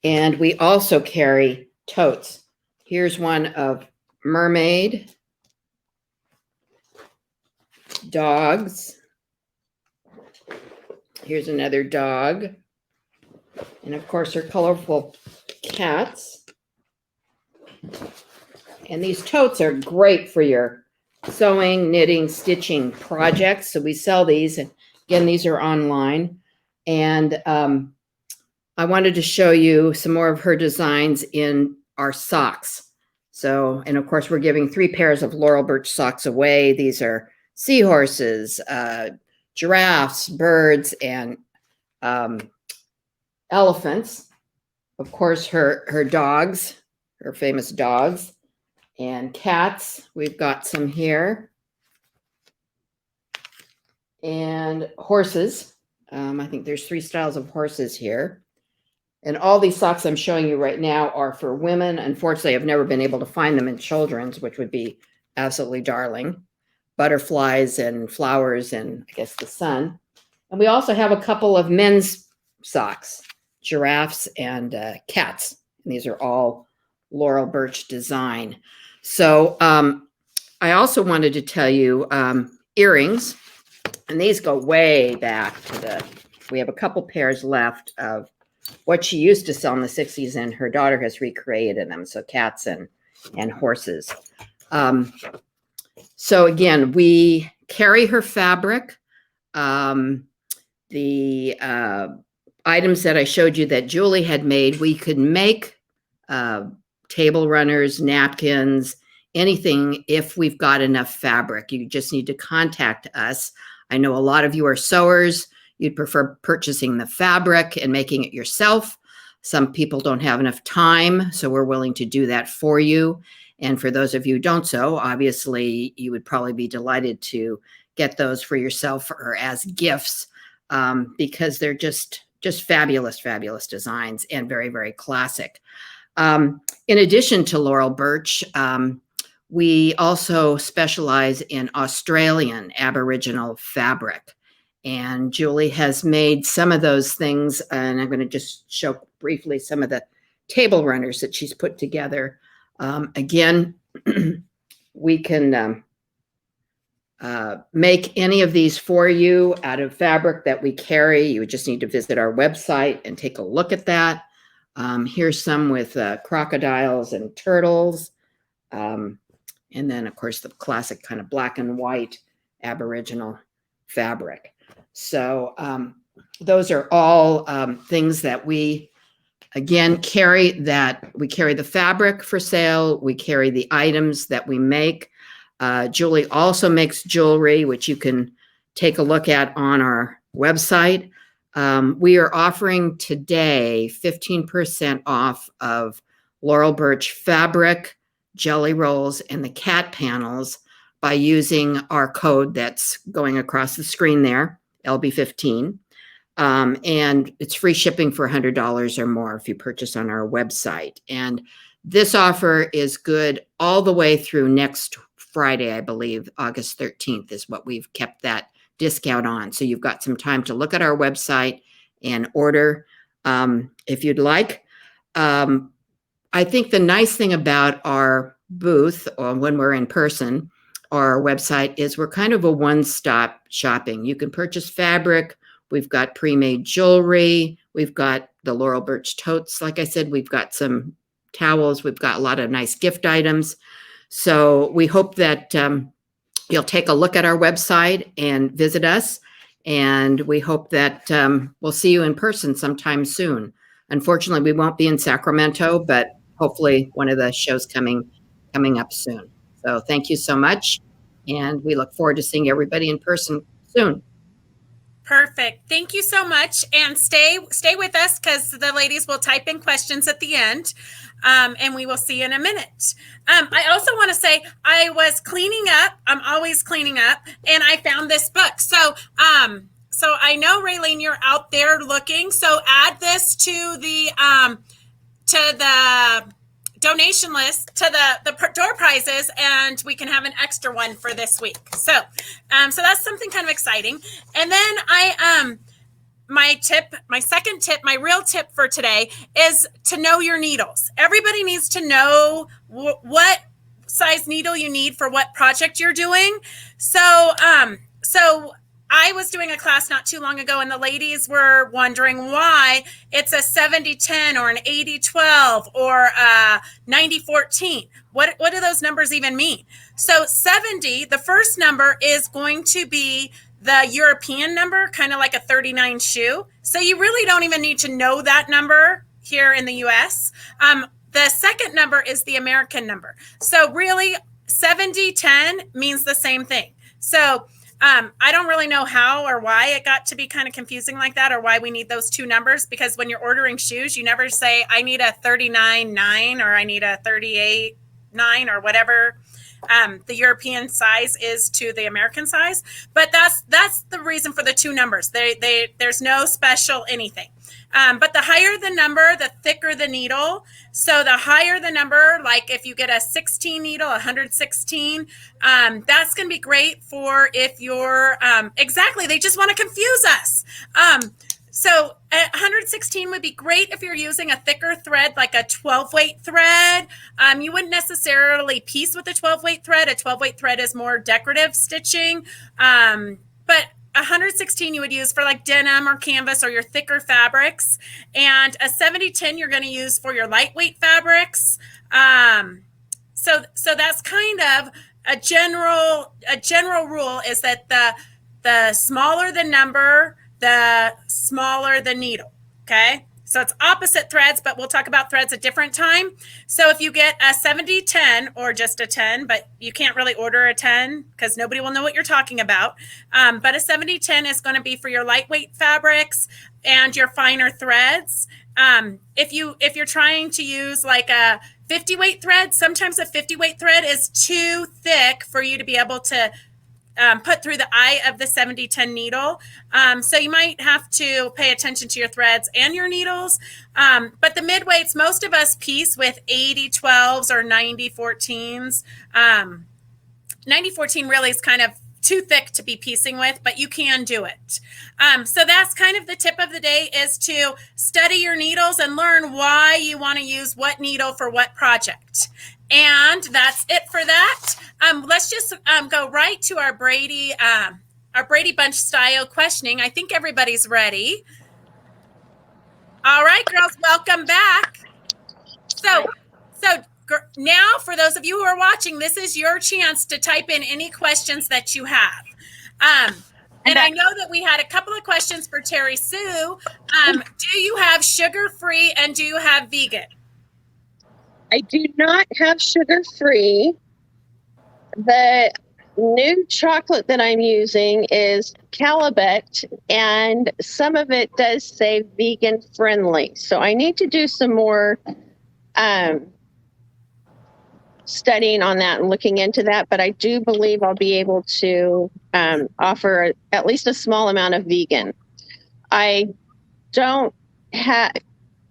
And we also carry totes. Here's one of mermaid, dogs. Here's another dog. And of course, her colorful cats. And these totes are great for your sewing, knitting, stitching projects. So we sell these. And again, these are online. And I wanted to show you some more of her designs in our socks. So, and of course, we're giving 3 pairs of Laurel Burch socks away. These are seahorses, giraffes, birds, and elephants. Of course, her dogs, her famous dogs, and cats. We've got some here. And horses. I think there's 3 styles of horses here. And all these socks I'm showing you right now are for women. Unfortunately, I've never been able to find them in children's, which would be absolutely darling. Butterflies and flowers and I guess the sun. And we also have a couple of men's socks, giraffes and cats. And these are all Laurel Burch design. So I also wanted to tell you earrings. And these go way back to we have a couple pairs left of what she used to sell in the 60s, and her daughter has recreated them. So cats and horses. So again, we carry her fabric. The items that I showed you that Julie had made, we could make table runners, napkins, anything if we've got enough fabric. You just need to contact us. I know a lot of you are sewers. You'd prefer purchasing the fabric and making it yourself. Some people don't have enough time, so we're willing to do that for you. And for those of you who don't sew, obviously, you would probably be delighted to get those for yourself or as gifts because they're just fabulous, fabulous designs and very, very classic. In addition to Laurel Burch, we also specialize in Australian Aboriginal fabric. And Julie has made some of those things, and I'm going to just show briefly some of the table runners that she's put together. Again, we can make any of these for you out of fabric that we carry. You would just need to visit our website and take a look at that. Here's some with crocodiles and turtles. And then, of course, the classic kind of black and white Aboriginal fabric. So those are all things that we, again, carry. We carry the fabric for sale. We carry the items that we make. Julie also makes jewelry, which you can take a look at on our website. We are offering today 15% off of Laurel Burch fabric, jelly rolls, and the cat panels by using our code that's going across the screen there, LB15. And it's free shipping for $100 or more if you purchase on our website. And this offer is good all the way through next Friday, I believe, August 13th is what we've kept that discount on. So you've got some time to look at our website and order if you'd like. I think the nice thing about our booth or when we're in person or our website is we're kind of a one-stop shopping. You can purchase fabric. We've got pre-made jewelry. We've got the Laurel Burch totes. Like I said, we've got some towels. We've got a lot of nice gift items. So we hope that you'll take a look at our website and visit us. And we hope that we'll see you in person sometime soon. Unfortunately, we won't be in Sacramento, but hopefully one of the shows coming up soon. So thank you so much. And we look forward to seeing everybody in person soon. Perfect. Thank you so much. And stay with us because the ladies will type in questions at the end. And we will see you in a minute. I also want to say I was cleaning up. I'm always cleaning up. And I found this book. So I know, Raylene, you're out there looking. So add this to the donation list, to the door prizes, and we can have an extra one for this week. So that's something kind of exciting. And then my second tip, my real tip for today is to know your needles. Everybody needs to know what size needle you need for what project you're doing. So I was doing a class not too long ago, and the ladies were wondering why it's a 70-10 or an 80-12 or a 90-14. What do those numbers even mean? So 70, the first number is going to be the European number, kind of like a 39 shoe. So you really don't even need to know that number here in the US. The second number is the American number. So really 70-10 means the same thing. So I don't really know how or why it got to be kind of confusing like that, or why we need those two numbers, because when you're ordering shoes, you never say, I need a 39.9 or I need a 38.9 or whatever the European size is to the American size. But that's the reason for the two numbers. There's no special anything. But the higher the number, the thicker the needle. So the higher the number, like if you get a 16 needle, 116, that's going to be great for if you're, exactly, they just want to confuse us. So 116 would be great if you're using a thicker thread, like a 12 weight thread. You wouldn't necessarily piece with a 12 weight thread. A 12 weight thread is more decorative stitching. But 116 you would use for like denim or canvas or your thicker fabrics, and a 70-10 you're going to use for your lightweight fabrics. So that's kind of a general rule, is that the smaller the number, the smaller the needle. Okay, so it's opposite threads, but we'll talk about threads a different time. So if you get a 70-10 or just a 10, but you can't really order a 10 because nobody will know what you're talking about. But a 70-10 is going to be for your lightweight fabrics and your finer threads. If you're trying to use like a 50 weight thread, sometimes a 50 weight thread is too thick for you to be able to put through the eye of the 70-10 needle. So you might have to pay attention to your threads and your needles. But the midweights, most of us piece with 80-12s or 90-14s. 90-14 really is kind of too thick to be piecing with, but you can do it. So that's kind of the tip of the day, is to study your needles and learn why you want to use what needle for what project. And that's it for that. Let's just go right to our Brady Bunch style questioning. I think everybody's ready. All right, girls, welcome back. So now, for those of you who are watching, this is your chance to type in any questions that you have. And I know that we had a couple of questions for Terri Sue. Do you have sugar-free and do you have vegan? I do not have sugar-free. The new chocolate that I'm using is Calibet, and some of it does say vegan friendly. So I need to do some more studying on that and looking into that. But I do believe I'll be able to offer at least a small amount of vegan. I don't have,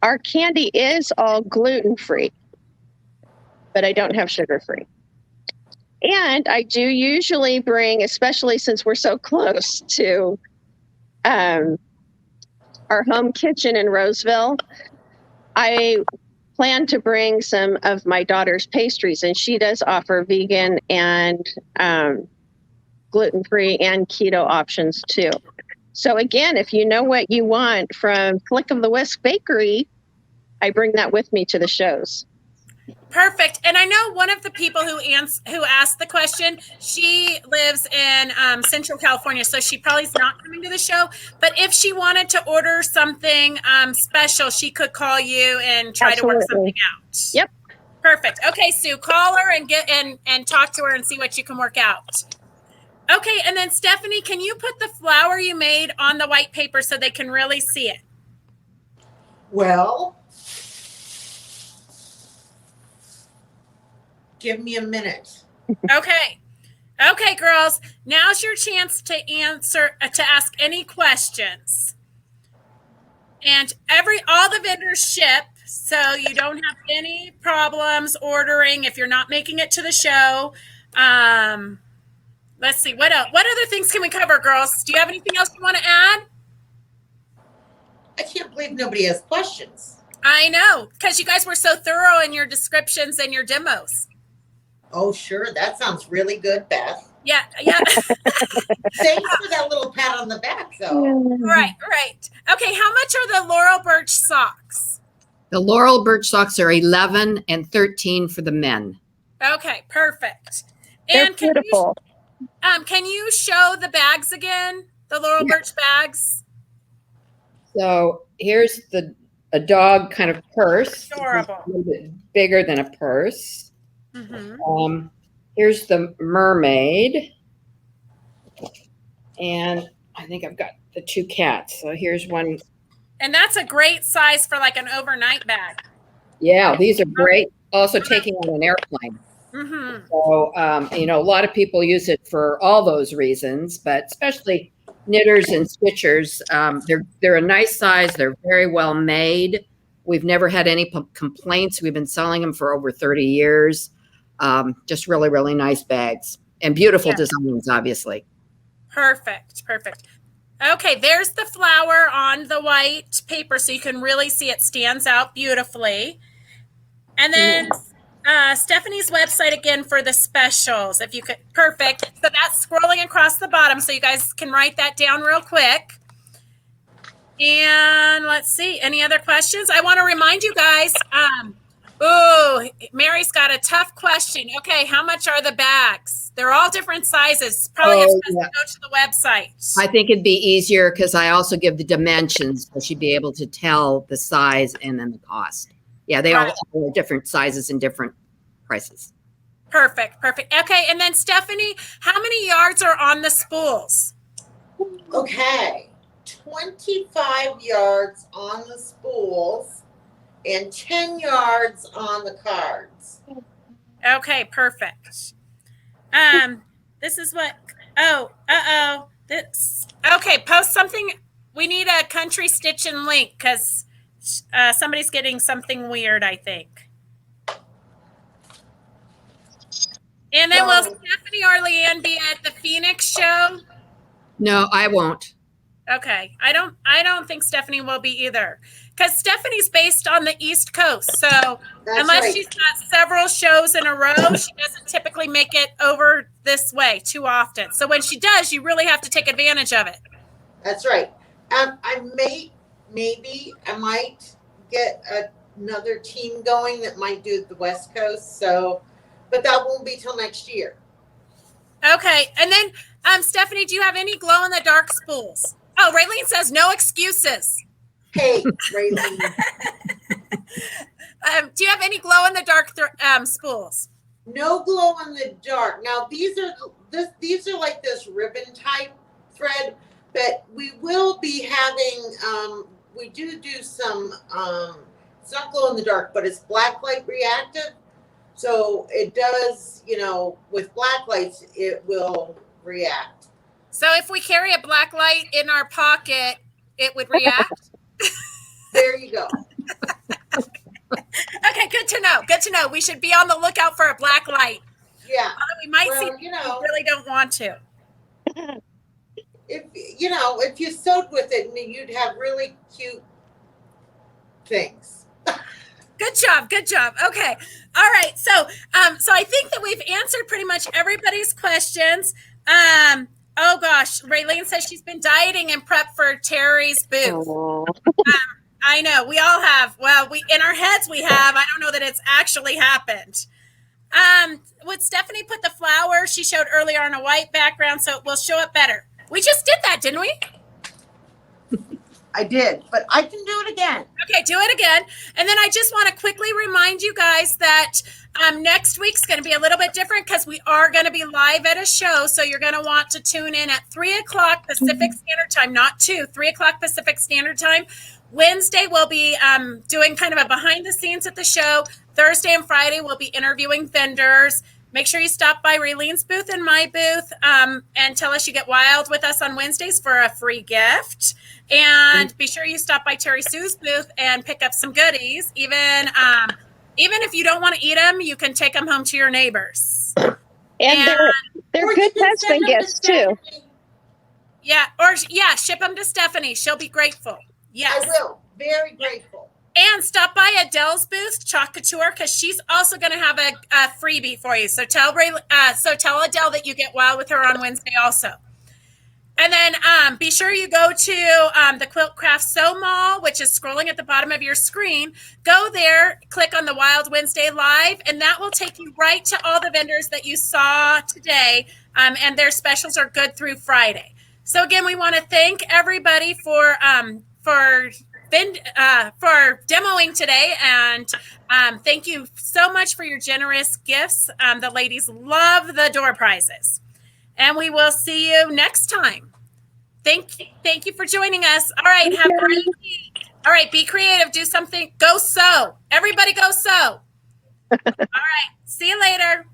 our candy is all gluten-free, but I don't have sugar-free. And I do usually bring, especially since we're so close to our home kitchen in Roseville, I plan to bring some of my daughter's pastries, and she does offer vegan and gluten-free and keto options too. So again, if you know what you want from Flick of the Whisk Bakery, I bring that with me to the shows. Perfect. And I know one of the people who asked the question, she lives in Central California, so she probably is not coming to the show. But if she wanted to order something special, she could call you and try to work something out. Yep. Perfect. Okay, Sue, call her and get and talk to her and see what you can work out. Okay, and then Stephanie, can you put the flower you made on the white paper so they can really see it? Well, give me a minute. Okay. Okay, girls. Now's your chance to ask any questions. And all the vendors ship, so you don't have any problems ordering if you're not making it to the show. Let's see, what else? What other things can we cover, girls? Do you have anything else you want to add? I can't believe nobody has questions. I know, because you guys were so thorough in your descriptions and your demos. Oh, sure. That sounds really good, Beth. Yeah. Thanks for that little pat on the back, though. Right. Okay, how much are the Laurel Burch socks? The Laurel Burch socks are 11 and 13 for the men. Okay, perfect. They're And beautiful. can you show the bags again? The Laurel Burch bags? So here's a dog kind of purse. Adorable. A little bit bigger than a purse. Mm-hmm. Here's the mermaid. And I think I've got the 2 cats. So here's one. And that's a great size for like an overnight bag. Yeah, these are great. Also taking on an airplane. Mm-hmm. So, a lot of people use it for all those reasons, but especially knitters and stitchers. They're a nice size. They're very well made. We've never had any complaints. We've been selling them for over 30 years. Just really, really nice bags and beautiful designs, obviously. Perfect. Okay, there's the flower on the white paper, so you can really see it stands out beautifully. And then Stephanie's website again for the specials, if you could. Perfect. So that's scrolling across the bottom, so you guys can write that down real quick. And let's see, any other questions? I want to remind you guys, Mary's got a tough question. Okay, how much are the bags? They're all different sizes. Probably it's best to go to the website. I think it'd be easier because I also give the dimensions, so she'd be able to tell the size and then the cost. Yeah, they all are different sizes and different prices. Perfect. Okay, and then Stephanie, how many yards are on the spools? Okay, 25 yards on the spools and 10 yards on the cards. Okay, perfect. This is what, okay, post something. We need a country Stitchin link because somebody's getting something weird, I think. And then will Stephanie or Leanne be at the Phoenix show? No, I won't. Okay, I don't think Stephanie will be either, because Stephanie's based on the East Coast. So unless she's got several shows in a row, she doesn't typically make it over this way too often. So when she does, you really have to take advantage of it. That's right. I might get another team going that might do the West Coast. So, but that won't be till next year. Okay, and then Stephanie, do you have any glow in the dark spools? Oh, Raylene says no excuses. Hey, Raylene. Do you have any glow in the dark spools? No glow in the dark. Now these are like this ribbon type thread, but we will be having we do some it's not glow in the dark, but it's black light reactive. So it does, with black lights it will react. So if we carry a black light in our pocket, it would react? There you go. Okay, good to know. We should be on the lookout for a black light. Yeah. We might see we really don't want to. If you sewed with it, you'd have really cute things. Good job. Okay. All right. So I think that we've answered pretty much everybody's questions. Oh gosh, Raylene says she's been dieting and prep for Terri's booth. I know we all have. Well, we in our heads we have. I don't know that it's actually happened. Would Stephanie put the flower she showed earlier on a white background so it will show up better? We just did that, didn't we? I did, but I can do it again. Okay, do it again. And then I just want to quickly remind you guys that next week's going to be a little bit different because we are going to be live at a show. So you're going to want to tune in at 3 o'clock Pacific Standard Time, not 2, 3 o'clock Pacific Standard Time. Wednesday, we'll be doing kind of a behind the scenes at the show. Thursday and Friday, we'll be interviewing vendors. Make sure you stop by Raylene's booth and my booth and tell us you get wild with us on Wednesdays for a free gift. And be sure you stop by Terri Sue's booth and pick up some goodies. Even if you don't want to eat them, you can take them home to your neighbors. And they're good husband gifts too. Yeah, ship them to Stephanie. She'll be grateful. Yes. I will. Very grateful. And stop by Adele's booth, Chalk Couture, because she's also going to have a freebie for you. So tell Adele that you get wild with her on Wednesday also. And then be sure you go to the Quilt Craft Sew Mall, which is scrolling at the bottom of your screen. Go there, click on the Wild Wednesday Live, and that will take you right to all the vendors that you saw today. And their specials are good through Friday. So again, we want to thank everybody for demoing today, and thank you so much for your generous gifts. The ladies love the door prizes, and we will see you next time. Thank you for joining us. All right, have a great week. All right, be creative, do something, go sew. Everybody go sew. All right, see you later.